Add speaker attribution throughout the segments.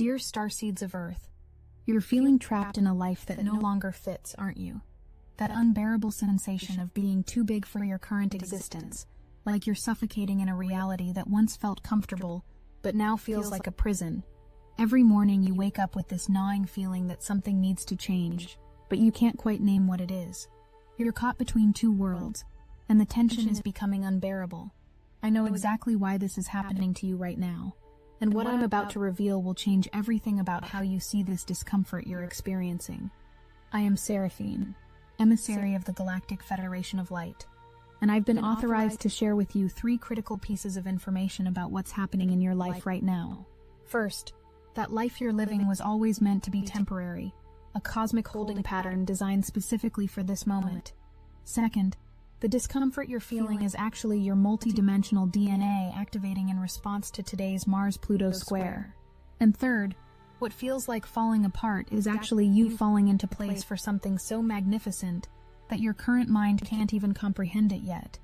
Speaker 1: Dear Starseeds of Earth, you're feeling trapped in a life that no longer fits, aren't you? That unbearable sensation of being too big for your current existence, like you're suffocating in a reality that once felt comfortable, but now feels like a prison. Every morning you wake up with this gnawing feeling that something needs to change, but you can't quite name what it is. You're caught between two worlds, and the tension is becoming unbearable. I know exactly why this is happening to you right now. And what I'm about to reveal will change everything about how you see this discomfort you're experiencing. I am Seraphine, emissary of the Galactic Federation of Light, and I've been authorized to share with you 3 critical pieces of information about what's happening in your life right now. First, that life you're living was always meant to be temporary, a cosmic holding pattern designed specifically for this moment. Second, the discomfort you're feeling is actually your multidimensional DNA activating in response to today's Mars-Pluto square. And third, what feels like falling apart is actually you falling into place for something so magnificent that your current mind can't even comprehend it yet.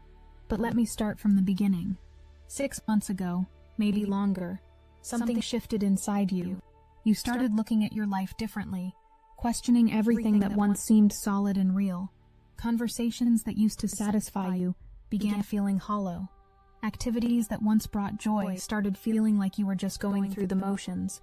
Speaker 1: But let me start from the beginning. 6 months ago, maybe longer, something shifted inside you. You started looking at your life differently, questioning everything that once seemed solid and real. Conversations that used to satisfy you began feeling hollow. Activities that once brought joy started feeling like you were just going through the motions.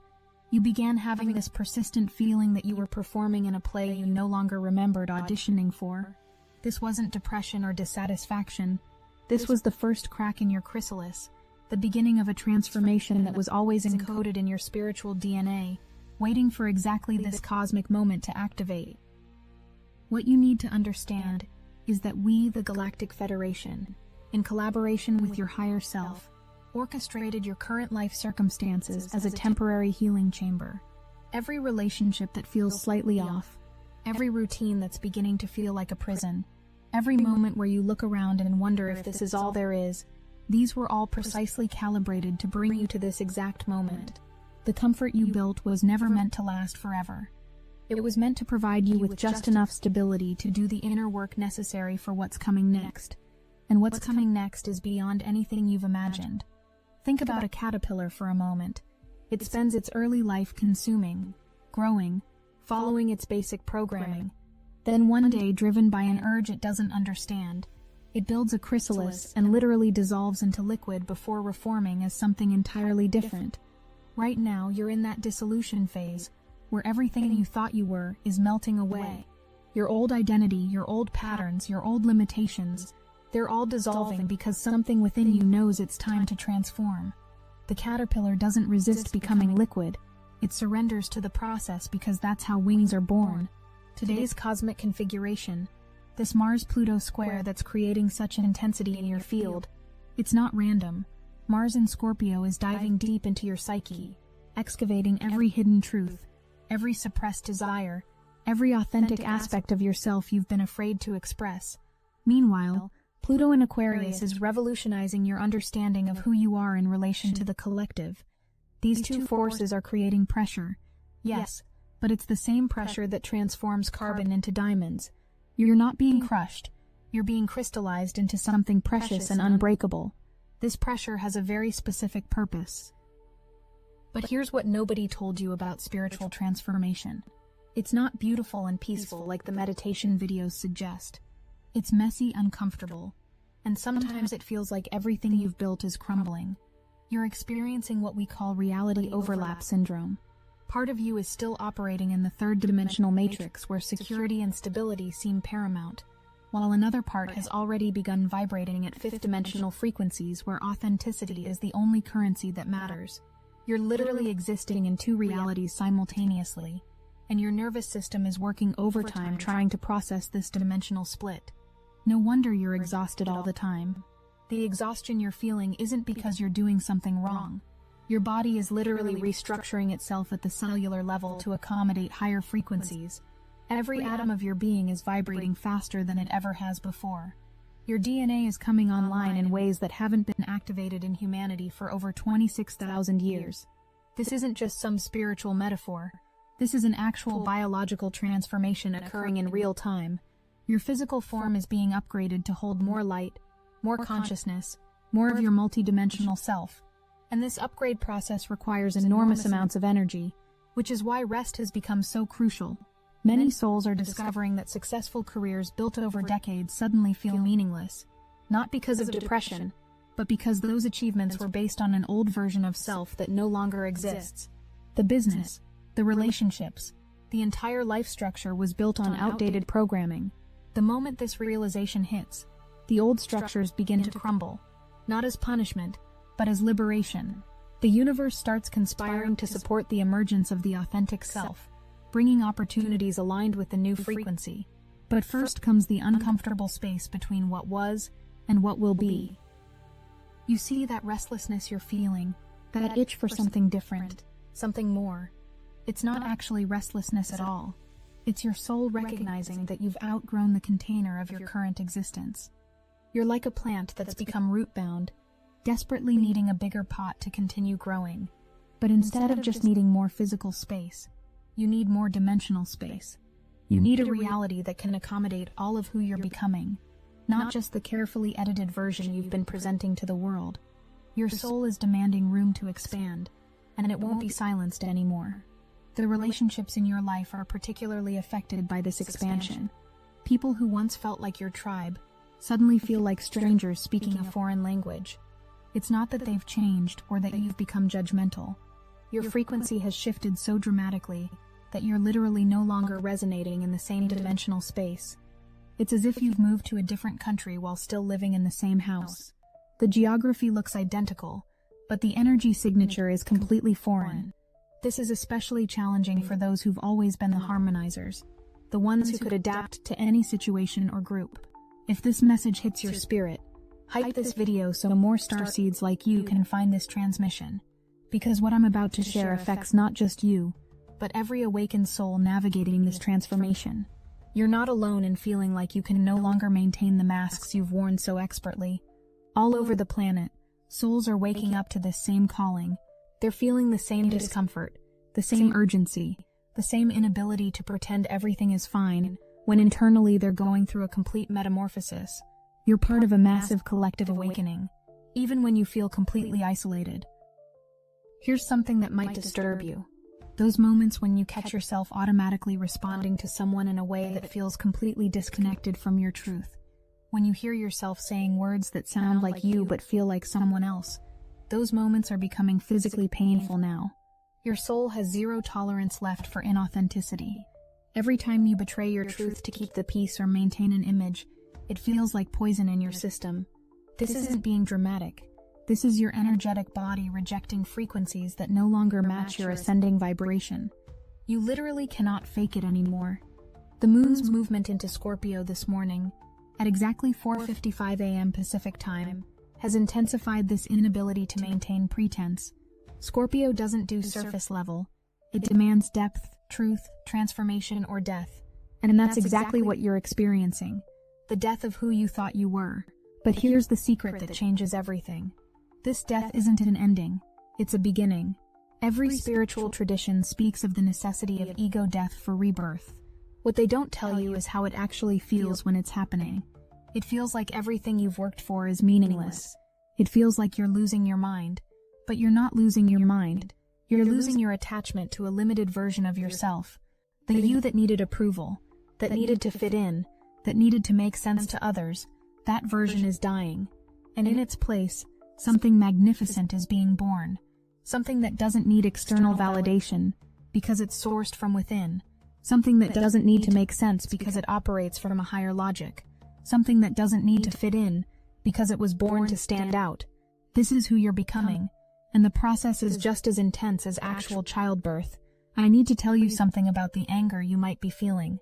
Speaker 1: You began having this persistent feeling that you were performing in a play you no longer remembered auditioning for. This wasn't depression or dissatisfaction. This was the first crack in your chrysalis, the beginning of a transformation that was always encoded in your spiritual DNA, waiting for exactly this cosmic moment to activate. What you need to understand is that we, the Galactic Federation, in collaboration with your higher self, orchestrated your current life circumstances as a temporary healing chamber. Every relationship that feels slightly off, every routine that's beginning to feel like a prison, every moment where you look around and wonder if this is all there is, these were all precisely calibrated to bring you to this exact moment. The comfort you built was never meant to last forever. It was meant to provide you with just enough stability to do the inner work necessary for what's coming next. And what's coming next is beyond anything you've imagined. Think about a caterpillar for a moment. It spends its early life consuming, growing, following its basic programming. Then one day, driven by an urge it doesn't understand, it builds a chrysalis and literally dissolves into liquid before reforming as something entirely different. Right now, you're in that dissolution phase, where everything you thought you were is melting away. Your old identity, your old patterns, your old limitations, they're all dissolving because something within you knows it's time to transform. The caterpillar doesn't resist becoming liquid. It surrenders to the process because that's how wings are born. Today's cosmic configuration, this Mars-Pluto square that's creating such an intensity in your field, it's not random. Mars in Scorpio is diving deep into your psyche, excavating every hidden truth, every suppressed desire, every authentic aspect of yourself you've been afraid to express. Meanwhile, Pluto in Aquarius is revolutionizing your understanding of who you are in relation to the collective. These two forces are creating pressure. Yes, but it's the same pressure that transforms carbon into diamonds. You're not being crushed. You're being crystallized into something precious and unbreakable. This pressure has a very specific purpose. But here's what nobody told you about spiritual transformation. It's not beautiful and peaceful like the meditation videos suggest. It's messy, uncomfortable, and sometimes it feels like everything you've built is crumbling. You're experiencing what we call reality overlap syndrome. Part of you is still operating in the third-dimensional matrix where security and stability seem paramount, while another part has already begun vibrating at fifth-dimensional frequencies where authenticity is the only currency that matters. You're literally existing in 2 realities simultaneously, and your nervous system is working overtime trying to process this dimensional split. No wonder you're exhausted all the time. The exhaustion you're feeling isn't because you're doing something wrong. Your body is literally restructuring itself at the cellular level to accommodate higher frequencies. Every atom of your being is vibrating faster than it ever has before. Your DNA is coming online in ways that haven't been activated in humanity for over 26,000 years. This isn't just some spiritual metaphor. This is an actual biological transformation occurring in real time. Your physical form is being upgraded to hold more light, more consciousness, more of your multidimensional self. And this upgrade process requires enormous amounts of energy, which is why rest has become so crucial. Many souls are discovering that successful careers built over decades suddenly feel meaningless, not because of depression, but because those achievements were based on an old version of self that no longer exists. The business, the relationships, the entire life structure was built on outdated programming. The moment this realization hits, the old structures begin to crumble, not as punishment, but as liberation. The universe starts conspiring to support the emergence of the authentic self, bringing opportunities aligned with the new frequency. But first comes the uncomfortable space between what was and what will be. You see that restlessness you're feeling, that itch for something different, something more. It's not actually restlessness at all. It's your soul recognizing that you've outgrown the container of your current existence. You're like a plant that's become root-bound, desperately needing a bigger pot to continue growing. But instead of just needing more physical space, you need more dimensional space. You need a reality that can accommodate all of who you're becoming, not just the carefully edited version you've been presenting to the world. Your soul is demanding room to expand, and it won't be silenced anymore. The relationships in your life are particularly affected by this expansion. People who once felt like your tribe suddenly feel like strangers speaking a foreign language. It's not that they've changed or that you've become judgmental. Your frequency has shifted so dramatically that you're literally no longer resonating in the same dimensional space. It's as if you've moved to a different country while still living in the same house. The geography looks identical, but the energy signature is completely foreign. This is especially challenging for those who've always been the harmonizers, the ones who could adapt to any situation or group. If this message hits your spirit, hype this video so more starseeds like you can find this transmission. Because what I'm about to share affects not just you, but every awakened soul navigating this transformation. You're not alone in feeling like you can no longer maintain the masks you've worn so expertly. All over the planet, souls are waking up to this same calling. They're feeling the same discomfort, the same urgency, the same inability to pretend everything is fine, when internally they're going through a complete metamorphosis. You're part of a massive collective awakening, even when you feel completely isolated. Here's something that might disturb you. Those moments when you catch yourself automatically responding to someone in a way that feels completely disconnected from your truth. When you hear yourself saying words that sound like you but feel like someone else. Those moments are becoming physically painful now. Your soul has zero tolerance left for inauthenticity. Every time you betray your truth to keep the peace or maintain an image, it feels like poison in your system. This isn't being dramatic. This is your energetic body rejecting frequencies that no longer match your ascending vibration. You literally cannot fake it anymore. The moon's movement into Scorpio this morning, at exactly 4:55 a.m. Pacific time, has intensified this inability to maintain pretense. Scorpio doesn't do surface level. It demands depth, truth, transformation, or death. And that's exactly what you're experiencing. The death of who you thought you were. But here's the secret that changes everything. This death isn't an ending. It's a beginning. Every spiritual tradition speaks of the necessity of ego death for rebirth. What they don't tell you is how it actually feels when it's happening. It feels like everything you've worked for is meaningless. It feels like you're losing your mind. But you're not losing your mind. You're losing your attachment to a limited version of yourself. The you that needed approval, that needed to fit in, that needed to make sense to others. That version is dying. And in its place, something magnificent is being born. Something that doesn't need external validation, because it's sourced from within. Something that doesn't need to make sense because it operates from a higher logic. Something that doesn't need to fit in, because it was born to stand out. This is who you're becoming, and the process is just as intense as actual childbirth. I need to tell you something about the anger you might be feeling.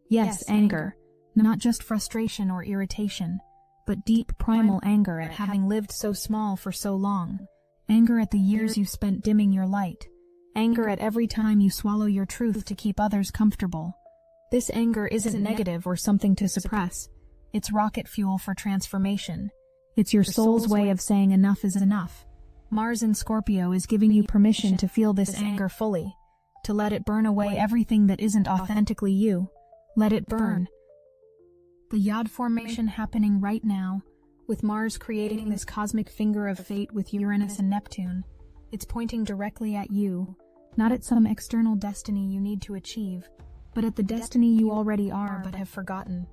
Speaker 1: Yes, anger. Not just frustration or irritation, but deep primal anger at having lived so small for so long. Anger at the years you spent dimming your light. Anger at every time you swallow your truth to keep others comfortable. This anger isn't negative or something to suppress. It's rocket fuel for transformation. It's your soul's way of saying enough is enough. Mars in Scorpio is giving you permission to feel this anger fully, to let it burn away everything that isn't authentically you. Let it burn. The Yod formation happening right now, with Mars creating this cosmic finger of fate with Uranus and Neptune, It's pointing directly at you, not at some external destiny you need to achieve, but at the destiny you already are but have forgotten.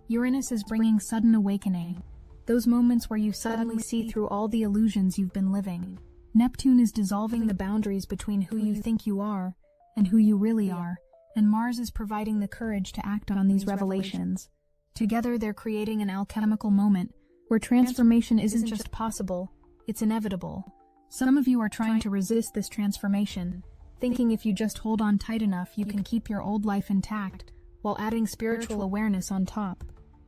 Speaker 1: Uranus is bringing sudden awakening, those moments where you suddenly see through all the illusions you've been living. Neptune is dissolving the boundaries between who you think you are and who you really are, and Mars is providing the courage to act on these revelations. Together they're creating an alchemical moment where transformation isn't just possible, it's inevitable. Some of you are trying to resist this transformation, thinking if you just hold on tight enough you can keep your old life intact while adding spiritual awareness on top.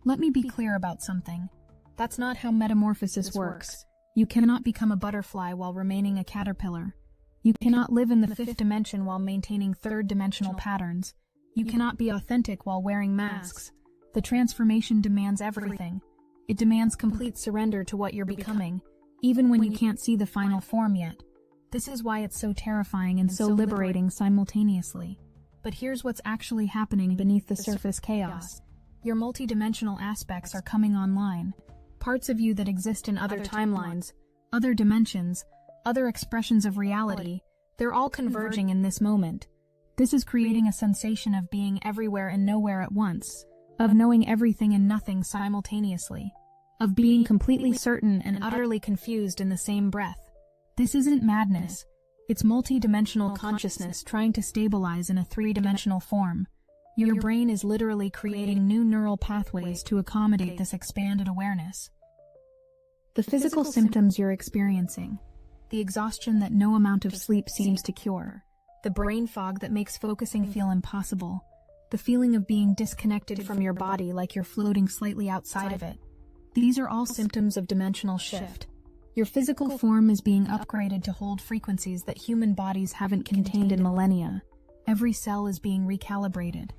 Speaker 1: Let me be clear about something. That's not how metamorphosis works. You cannot become a butterfly while remaining a caterpillar. You cannot live in the fifth dimension while maintaining third-dimensional patterns. You cannot be authentic while wearing masks. The transformation demands everything. It demands complete surrender to what you're becoming, even when you can't see the final form yet. This is why it's so terrifying and so liberating simultaneously. But here's what's actually happening beneath the surface chaos. Your multidimensional aspects are coming online. Parts of you that exist in other timelines, other dimensions, other expressions of reality, they're all converging in this moment. This is creating a sensation of being everywhere and nowhere at once, of knowing everything and nothing simultaneously, of being completely certain and utterly confused in the same breath. This isn't madness. It's multi-dimensional consciousness trying to stabilize in a three-dimensional form. Your brain is literally creating new neural pathways to accommodate this expanded awareness. The physical symptoms you're experiencing, the exhaustion that no amount of sleep seems to cure, the brain fog that makes focusing feel impossible, the feeling of being disconnected from your body like you're floating slightly outside of it. These are all symptoms of dimensional shift. Your physical form is being upgraded to hold frequencies that human bodies haven't contained in millennia. Every cell is being recalibrated.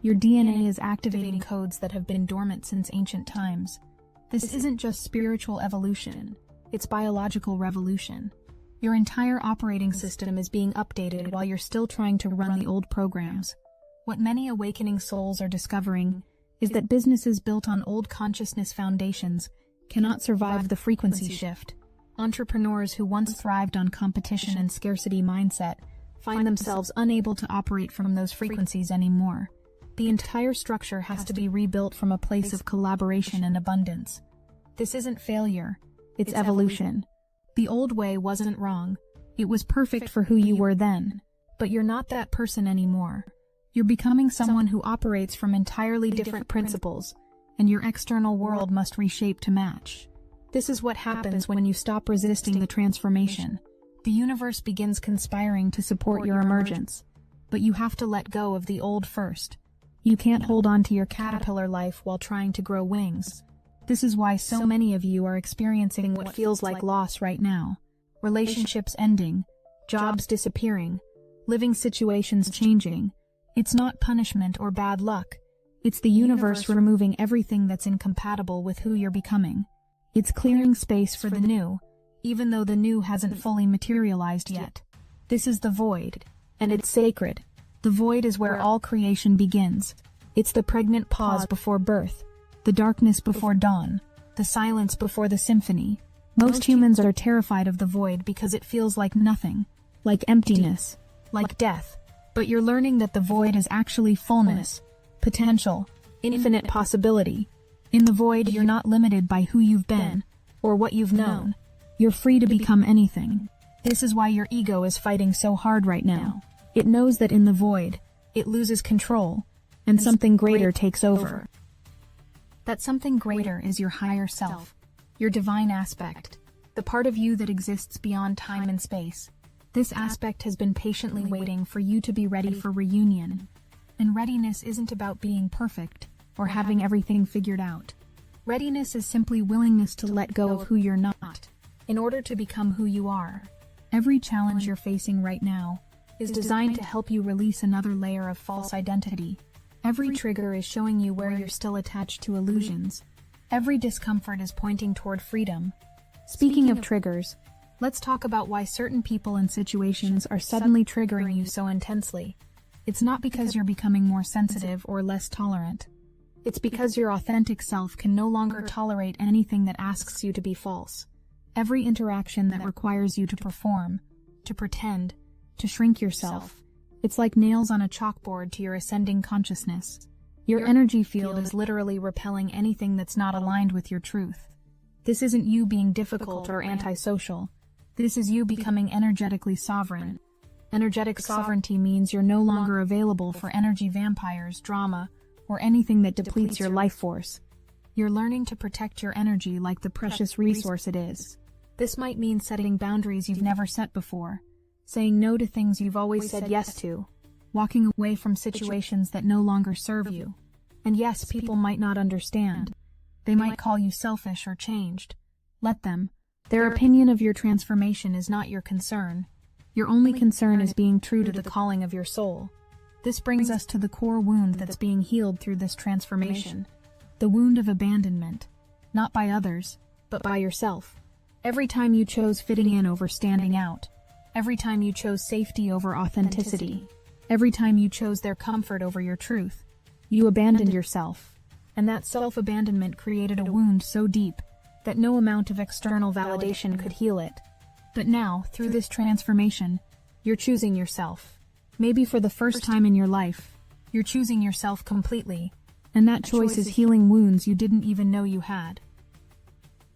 Speaker 1: Your DNA is activating codes that have been dormant since ancient times. This isn't just spiritual evolution, it's biological revolution. Your entire operating system is being updated while you're still trying to run the old programs. What many awakening souls are discovering is that businesses built on old consciousness foundations cannot survive the frequency shift. Entrepreneurs who once thrived on competition and scarcity mindset find themselves unable to operate from those frequencies anymore. The entire structure has to be rebuilt from a place of collaboration and abundance. This isn't failure, it's evolution. The old way wasn't wrong. It was perfect for who you were then. But you're not that person anymore. You're becoming someone who operates from entirely different principles, and your external world must reshape to match. This is what happens when you stop resisting the transformation. The universe begins conspiring to support your emergence. But you have to let go of the old first. You can't hold on to your caterpillar life while trying to grow wings. This is why so many of you are experiencing what feels like loss right now. Relationships ending, jobs disappearing, living situations changing. It's not punishment or bad luck. It's the universe removing everything that's incompatible with who you're becoming. It's clearing space for the new, even though the new hasn't fully materialized yet. This is the void, and it's sacred. The void is where all creation begins. It's the pregnant pause before birth, the darkness before dawn, the silence before the symphony. Most humans are terrified of the void because it feels like nothing, like emptiness, like death. But you're learning that the void is actually fullness, potential, infinite possibility. In the void, you're not limited by who you've been or what you've known. You're free to become anything. This is why your ego is fighting so hard right now. It knows that in the void, it loses control, and something greater takes over. That something greater is your higher self, your divine aspect, the part of you that exists beyond time and space. This aspect has been patiently waiting for you to be ready for reunion. And readiness isn't about being perfect or having everything figured out. Readiness is simply willingness to let go of who you're not in order to become who you are. Every challenge you're facing right now is designed to help you release another layer of false identity. Every trigger is showing you where you're still attached to illusions. Every discomfort is pointing toward freedom. Speaking of triggers, let's talk about why certain people and situations are suddenly triggering you so intensely. It's not because you're becoming more sensitive or less tolerant. It's because your authentic self can no longer tolerate anything that asks you to be false. Every interaction that requires you to perform, to pretend, to shrink yourself. It's like nails on a chalkboard to your ascending consciousness. Your energy field is literally repelling anything that's not aligned with your truth. This isn't you being difficult or antisocial. This is you becoming energetically sovereign. Energetic sovereignty means you're no longer available for energy vampires, drama, or anything that depletes your life force. You're learning to protect your energy like the precious resource it is. This might mean setting boundaries you've never set before, saying no to things you've always said yes to, walking away from situations that no longer serve you. And yes, people might not understand. They might call you selfish or changed. Let them. Their opinion of your transformation is not your concern. Your only concern is being true to the calling of your soul. This brings us to the core wound that's being healed through this transformation. The wound of abandonment. Not by others, but by yourself. Every time you chose fitting in over standing out. Every time you chose safety over authenticity. Every time you chose their comfort over your truth. You abandoned yourself. And that self-abandonment created a wound so deep that no amount of external validation could heal it. But now, through this transformation, you're choosing yourself. Maybe for the first time in your life, you're choosing yourself completely, and that choice is healing wounds you didn't even know you had.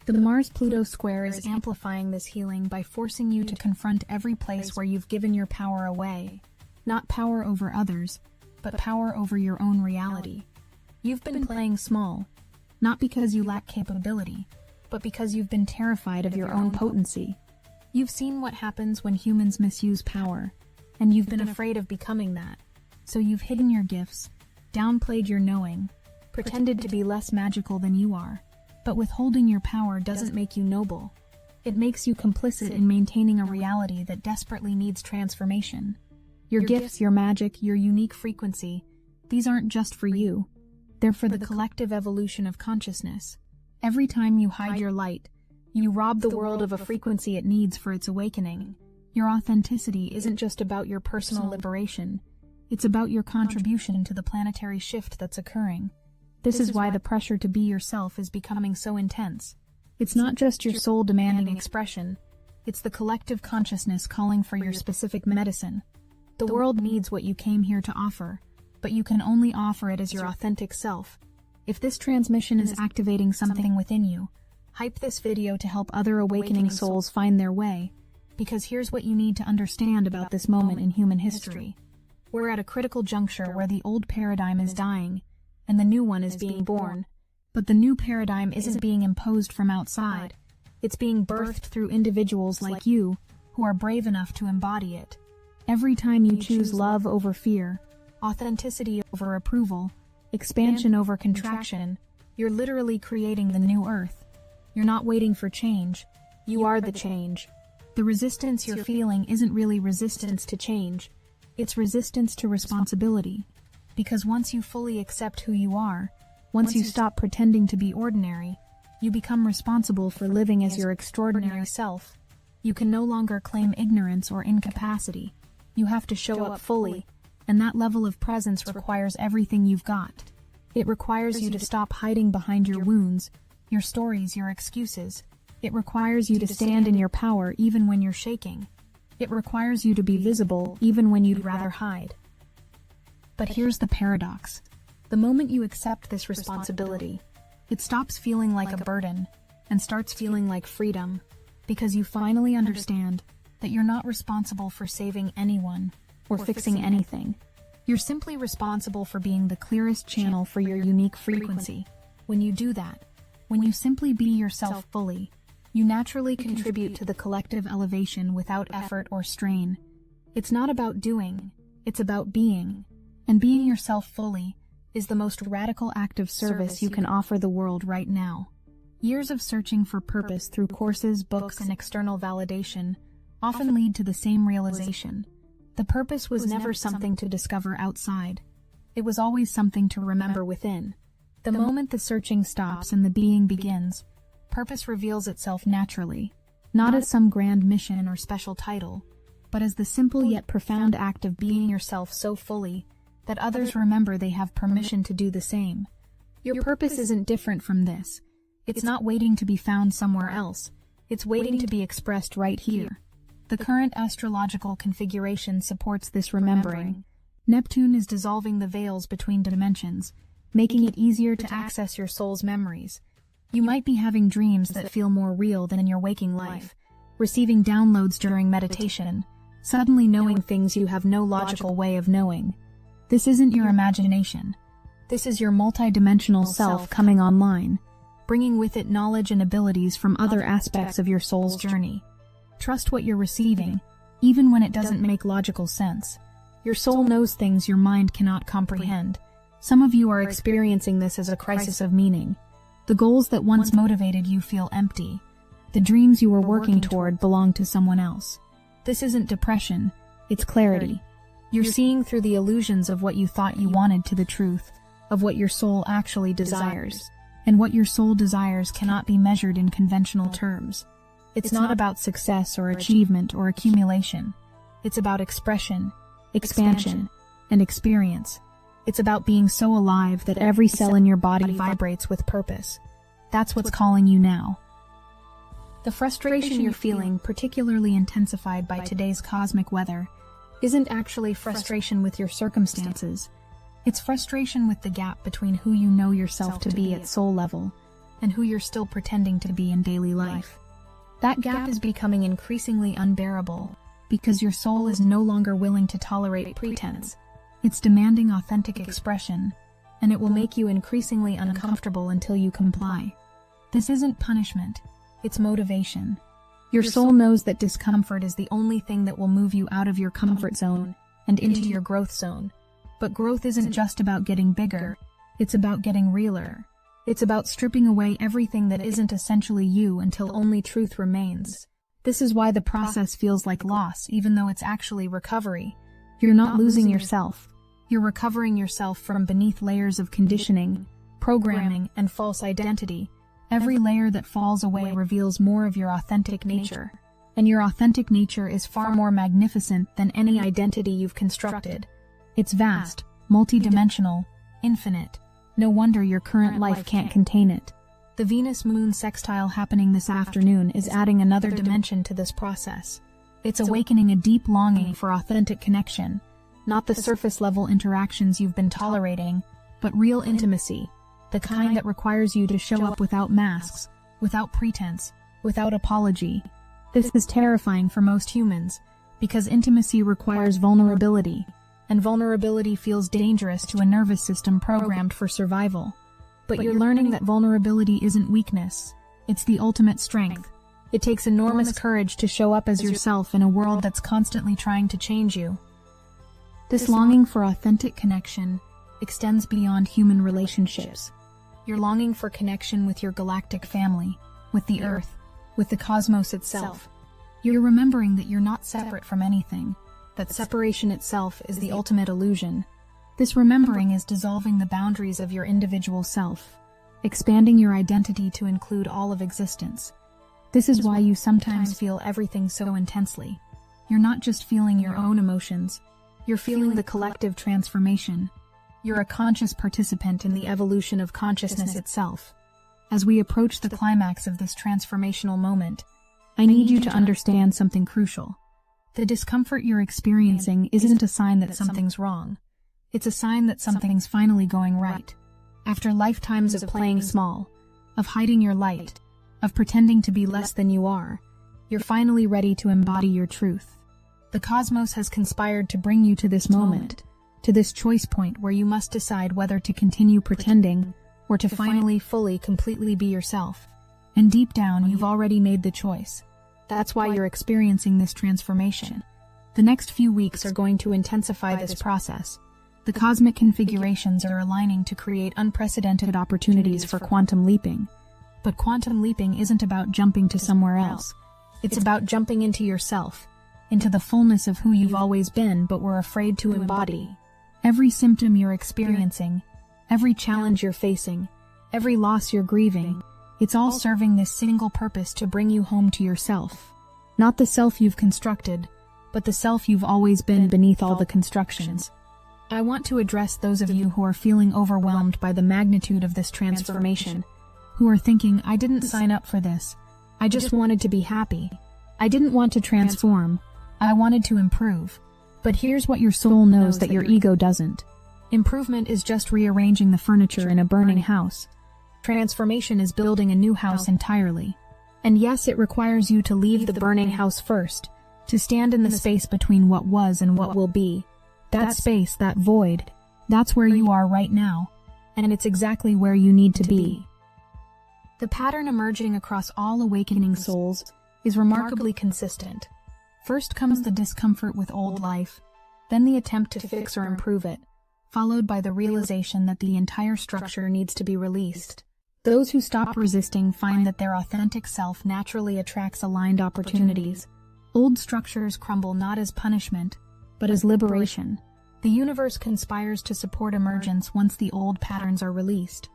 Speaker 1: The Mars-Pluto square is amplifying this healing by forcing you to confront every place where you've given your power away. Not power over others, but power over your own reality. You've been playing small, not because you lack capability, but because you've been terrified of your own potency. You've seen what happens when humans misuse power, and you've been afraid of becoming that. So you've hidden your gifts, downplayed your knowing, pretended to be less magical than you are. But withholding your power doesn't make you noble. It makes you complicit in maintaining a reality that desperately needs transformation. Your gifts, your magic, your unique frequency, these aren't just for you. They're for the collective evolution of consciousness. Every time you hide your light, you rob the world of a frequency it needs for its awakening. Your authenticity isn't just about your personal liberation. It's about your contribution to the planetary shift that's occurring. This is why the pressure to be yourself is becoming so intense. It's not just your soul demanding expression. It's the collective consciousness calling for your specific medicine. The world needs what you came here to offer, but you can only offer it as your authentic self. If this transmission is activating something within you, hype this video to help other awakening souls find their way, because here's what you need to understand about this moment in human history. We're at a critical juncture where the old paradigm is dying, and the new one is being born. But the new paradigm isn't being imposed from outside. It's being birthed through individuals like you, who are brave enough to embody it. Every time you choose love over fear, authenticity over approval, expansion over contraction, you're literally creating the new earth. You're not waiting for change. You are the change. The resistance you're feeling isn't really resistance to change. It's resistance to responsibility. Because once you fully accept who you are, once you stop pretending to be ordinary, you become responsible for living as your extraordinary self. You can no longer claim ignorance or incapacity. You have to show up fully, and that level of presence requires everything you've got. It requires you to stop hiding behind your wounds, your stories, your excuses. It requires you to stand in your power even when you're shaking. It requires you to be visible even when you'd rather hide. But here's the paradox. The moment you accept this responsibility, it stops feeling like a burden and starts feeling like freedom, because you finally understand that you're not responsible for saving anyone or fixing anything. You're simply responsible for being the clearest channel for your unique frequency. When you do that, when you simply be yourself fully, you naturally contribute to the collective elevation without effort or strain. It's not about doing, it's about being. And being yourself fully is the most radical act of service you can offer the world right now. Years of searching for purpose through courses, books, and external validation often lead to the same realization. The purpose was never something to discover outside. It was always something to remember within. The moment the searching stops and the being begins, purpose reveals itself naturally, not as some grand mission or special title, but as the simple yet profound act of being yourself so fully that others remember they have permission to do the same. Your purpose isn't different from this. It's not waiting to be found somewhere else. It's waiting to be expressed right here. The current astrological configuration supports this remembering. Neptune is dissolving the veils between dimensions, making it easier to access your soul's memories. You might be having dreams that feel more real than in your waking life, receiving downloads during meditation, suddenly knowing things you have no logical way of knowing. This isn't your imagination. This is your multidimensional self coming online, bringing with it knowledge and abilities from other aspects of your soul's journey. Trust what you're receiving, even when it doesn't make logical sense. Your soul knows things your mind cannot comprehend. Some of you are experiencing this as a crisis of meaning. The goals that once motivated you feel empty. The dreams you were working toward belong to someone else. This isn't depression, it's clarity. You're seeing through the illusions of what you thought you wanted to the truth of what your soul actually desires. And what your soul desires cannot be measured in conventional terms. It's not about success or achievement or accumulation. It's about expression, expansion, and experience. It's about being so alive that every cell in your body vibrates with purpose. That's what's calling you now. The frustration you're feeling, particularly intensified by today's cosmic weather, isn't actually frustration with your circumstances. It's frustration with the gap between who you know yourself to be at soul level and who you're still pretending to be in daily life. That gap is becoming increasingly unbearable because your soul is no longer willing to tolerate pretense. It's demanding authentic expression, and it will make you increasingly uncomfortable until you comply. This isn't punishment, it's motivation. Your soul knows that discomfort is the only thing that will move you out of your comfort zone and into your growth zone. But growth isn't just about getting bigger, it's about getting realer. It's about stripping away everything that isn't essentially you until only truth remains. This is why the process feels like loss, even though it's actually recovery. You're not losing yourself. You're recovering yourself from beneath layers of conditioning, programming, and false identity. Every layer that falls away reveals more of your authentic nature. And your authentic nature is far more magnificent than any identity you've constructed. It's vast, multidimensional, infinite. No wonder your current life can't contain it. The Venus-Moon sextile happening this afternoon is adding another dimension to this process. It's awakening a deep longing for authentic connection, not the surface-level interactions you've been tolerating, but real intimacy, the kind that requires you to show up without masks, without pretense, without apology. This is terrifying for most humans, because intimacy requires vulnerability, and vulnerability feels dangerous to a nervous system programmed for survival. But you're learning that vulnerability isn't weakness, it's the ultimate strength. It takes enormous courage to show up as yourself in a world that's constantly trying to change you. This longing for authentic connection extends beyond human relationships. You're longing for connection with your galactic family, with the Earth, with the cosmos itself. You're remembering that you're not separate from anything, that separation itself is the ultimate illusion. This remembering is dissolving the boundaries of your individual self, expanding your identity to include all of existence. This is why you sometimes feel everything so intensely. You're not just feeling your own emotions, you're feeling the collective transformation. You're a conscious participant in the evolution of consciousness itself. As we approach the climax of this transformational moment, I need you to understand something crucial. The discomfort you're experiencing isn't a sign that something's wrong. It's a sign that something's finally going right. After lifetimes of playing small, of hiding your light, of pretending to be less than you are, you're finally ready to embody your truth. The cosmos has conspired to bring you to this moment, to this choice point where you must decide whether to continue pretending or to finally, fully, completely be yourself. And deep down, you've already made the choice. That's why you're experiencing this transformation. The next few weeks are going to intensify this process. The cosmic configurations are aligning to create unprecedented opportunities for quantum leaping. But quantum leaping isn't about jumping to somewhere else. It's about jumping into yourself, into the fullness of who you've always been but were afraid to embody. Every symptom you're experiencing, every challenge you're facing, every loss you're grieving, it's all serving this single purpose to bring you home to yourself. Not the self you've constructed, but the self you've always been beneath all the constructions. I want to address those of you who are feeling overwhelmed by the magnitude of this transformation, who are thinking, I didn't sign up for this, I just wanted to be happy. I didn't want to transform. I wanted to improve. But here's what your soul knows that your ego doesn't. Improvement is just rearranging the furniture in a burning house. Transformation is building a new house entirely. And yes, it requires you to leave the burning house first, to stand in the space between what was and what will be. That space, that void, that's where you are right now, and it's exactly where you need to be. The pattern emerging across all awakening souls is remarkably consistent. First comes the discomfort with old life, then the attempt to fix or improve it, followed by the realization that the entire structure needs to be released. Those who stop resisting find that their authentic self naturally attracts aligned opportunities. Old structures crumble not as punishment, but as liberation. The universe conspires to support emergence once the old patterns are released.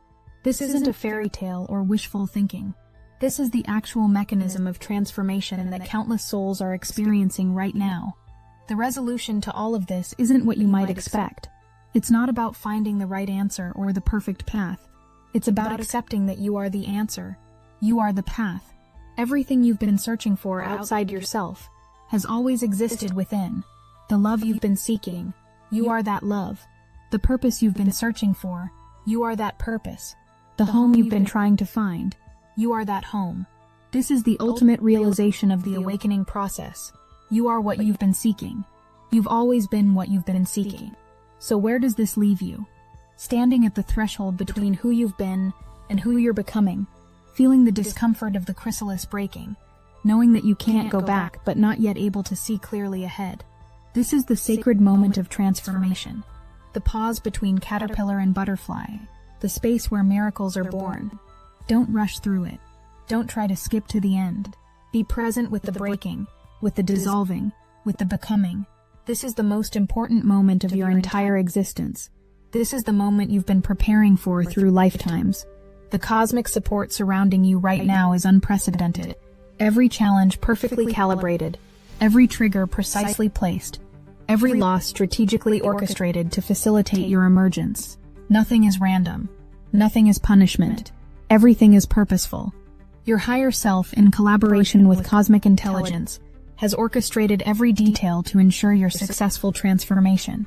Speaker 1: This isn't a fairy tale or wishful thinking. This is the actual mechanism of transformation that countless souls are experiencing right now. The resolution to all of this isn't what you might expect. It's not about finding the right answer or the perfect path. It's about accepting that you are the answer. You are the path. Everything you've been searching for outside yourself has always existed within. The love you've been seeking, you are that love. The purpose you've been searching for, you are that purpose. The home you've been trying to find, you are that home. This is the ultimate realization of the awakening process. You are what you've been seeking. You've always been what you've been seeking. So where does this leave you? Standing at the threshold between who you've been and who you're becoming, feeling the discomfort of the chrysalis breaking, knowing that you can't go back but not yet able to see clearly ahead. This is the sacred moment of transformation. The pause between caterpillar and butterfly, the space where miracles are born. Don't rush through it. Don't try to skip to the end. Be present with the breaking, with the dissolving, with the becoming. This is the most important moment of your entire existence. This is the moment you've been preparing for through lifetimes. The cosmic support surrounding you right now is unprecedented. Every challenge perfectly calibrated, every trigger precisely placed, every loss strategically orchestrated to facilitate your emergence. Nothing is random. Nothing is punishment. Everything is purposeful. Your higher self, in collaboration with cosmic intelligence, has orchestrated every detail to ensure your successful transformation.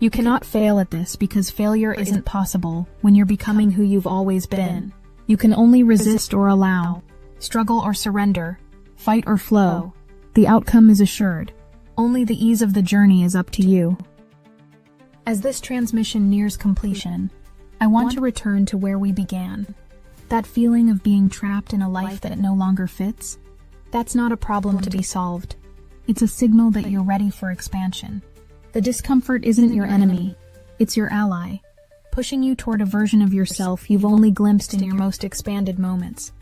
Speaker 1: You cannot fail at this because failure isn't possible when you're becoming who you've always been. You can only resist or allow, struggle or surrender, fight or flow. The outcome is assured. Only the ease of the journey is up to you. As this transmission nears completion, I want to return to where we began. That feeling of being trapped in a life that no longer fits? That's not a problem to be solved. It's a signal that you're ready for expansion. The discomfort isn't your enemy, it's your ally, pushing you toward a version of yourself you've only glimpsed in your most expanded moments.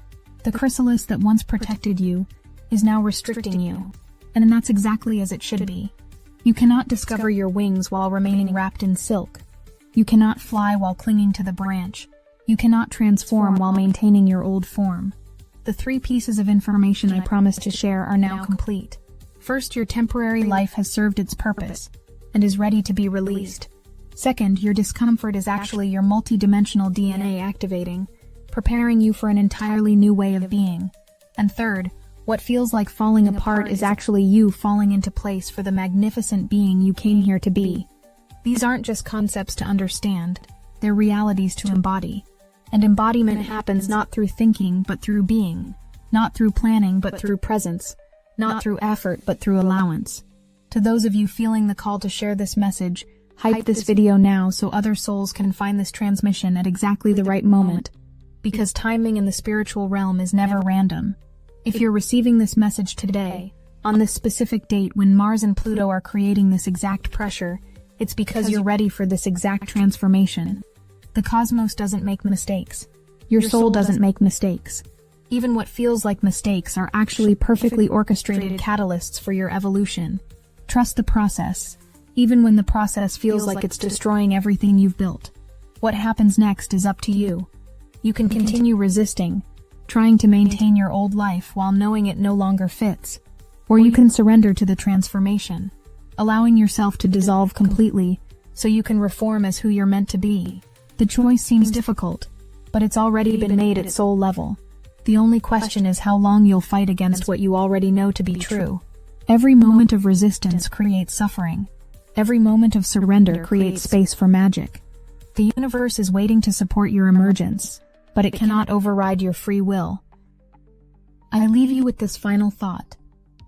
Speaker 1: The chrysalis that once protected you is now restricting you, and that's exactly as it should be. You cannot discover your wings while remaining wrapped in silk. You cannot fly while clinging to the branch. You cannot transform while maintaining your old form. The 3 pieces of information I promised to share are now complete. First, your temporary life has served its purpose and is ready to be released. Second, your discomfort is actually your multidimensional DNA activating, preparing you for an entirely new way of being. And third, what feels like falling apart is actually you falling into place for the magnificent being you came here to be. These aren't just concepts to understand, they're realities to embody. And embodiment happens not through thinking, but through being. Not through planning, but through presence. Not through effort, but through allowance. To those of you feeling the call to share this message, hype this video now so other souls can find this transmission at exactly the right moment. Because timing in the spiritual realm is never random. If you're receiving this message today, on this specific date when Mars and Pluto are creating this exact pressure, it's because you're ready for this exact transformation. The cosmos doesn't make mistakes. Your soul doesn't make mistakes. Even what feels like mistakes are actually perfectly orchestrated catalysts for your evolution. Trust the process, even when the process feels like it's destroying everything you've built. What happens next is up to you. You can continue resisting, trying to maintain your old life while knowing it no longer fits. Or you can surrender to the transformation, allowing yourself to dissolve completely so you can reform as who you're meant to be. The choice seems difficult, but it's already been made at soul level. The only question is how long you'll fight against what you already know to be true. Every moment of resistance creates suffering. Every moment of surrender creates space for magic. The universe is waiting to support your emergence, but it cannot override your free will. I leave you with this final thought.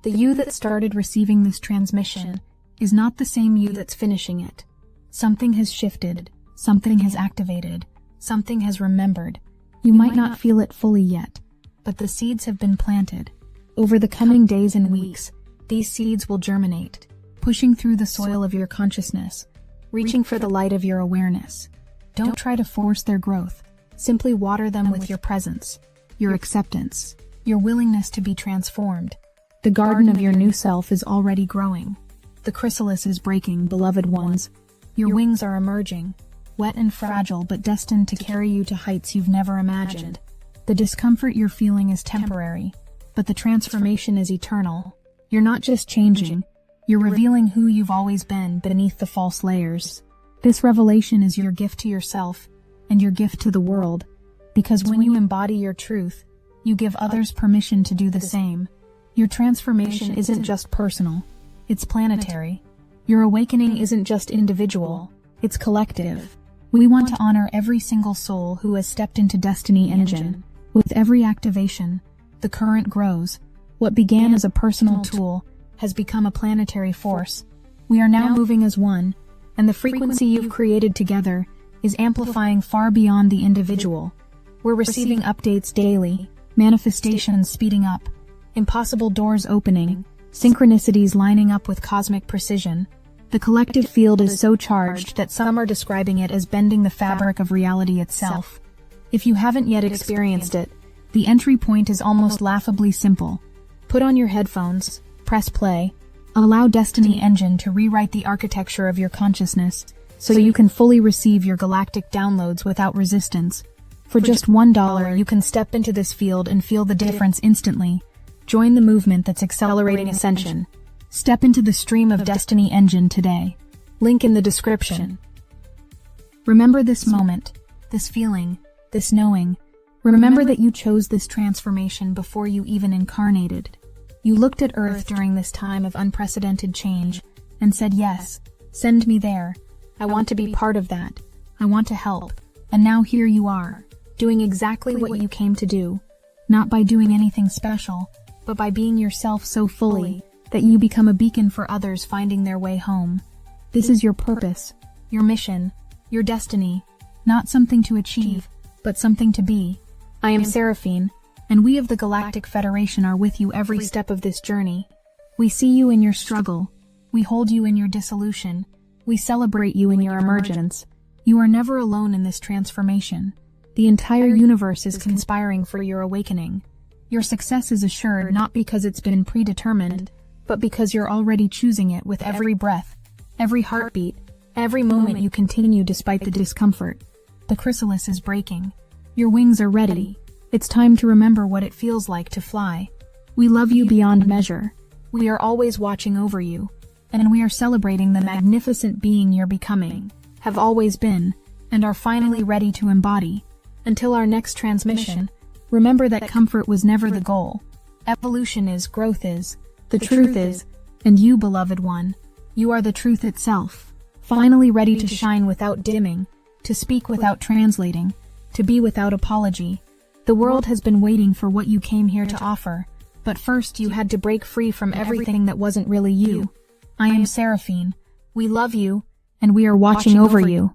Speaker 1: The you that started receiving this transmission is not the same you that's finishing it. Something has shifted, something has activated, something has remembered. You might not feel it fully yet, but the seeds have been planted. Over the coming days and weeks, these seeds will germinate, pushing through the soil of your consciousness, reaching for the light of your awareness. Don't try to force their growth. Simply water them with your presence, your acceptance, your willingness to be transformed. The garden of your new self is already growing. The chrysalis is breaking, beloved ones. Your wings are emerging, wet and fragile but destined to carry you to heights you've never imagined. The discomfort you're feeling is temporary, but the transformation is eternal. You're not just changing, you're revealing who you've always been beneath the false layers. This revelation is your gift to yourself and your gift to the world, because when you embody your truth, you give others permission to do the same. Your transformation isn't just personal, it's planetary. Your awakening isn't just individual, it's collective. We want to honor every single soul who has stepped into Destiny Engine. With every activation, the current grows. What began as a personal tool has become a planetary force. We are now moving as one, and the frequency you've created together is amplifying far beyond the individual. We're receiving updates daily, manifestations speeding up, impossible doors opening, synchronicities lining up with cosmic precision. The collective field is so charged that some are describing it as bending the fabric of reality itself. If you haven't yet experienced it, the entry point is almost laughably simple. Put on your headphones, press play, allow Destiny Engine to rewrite the architecture of your consciousness so you can fully receive your galactic downloads without resistance. For just $1, you can step into this field and feel the difference instantly. Join the movement that's accelerating ascension. Step into the stream of Destiny Engine today. Link in the description. Remember this moment, this feeling, this knowing. Remember that you chose this transformation before you even incarnated. You looked at Earth during this time of unprecedented change and said, yes, send me there. I want to be part of that. I want to help. And now here you are, doing exactly what you came to do. Not by doing anything special, but by being yourself so fully that you become a beacon for others finding their way home. This is your purpose, your mission, your destiny, not something to achieve, but something to be. I am Seraphine, and we of the Galactic Federation are with you every step of this journey. We see you in your struggle. We hold you in your dissolution. We celebrate you in your emergence. You are never alone in this transformation. The entire universe is conspiring for your awakening. Your success is assured not because it's been predetermined, but because you're already choosing it with every breath, every heartbeat, every moment you continue despite the discomfort. The chrysalis is breaking. Your wings are ready. It's time to remember what it feels like to fly. We love you beyond measure. We are always watching over you, and we are celebrating the magnificent being you're becoming, have always been, and are finally ready to embody. Until our next transmission, remember that comfort was never the goal. Evolution is, growth is, the truth is, and you, beloved one, you are the truth itself, finally ready to shine without dimming, to speak without translating, to be without apology. The world has been waiting for what you came here to offer, but first you had to break free from everything that wasn't really you. I am Seraphine. We love you, and we are watching over you.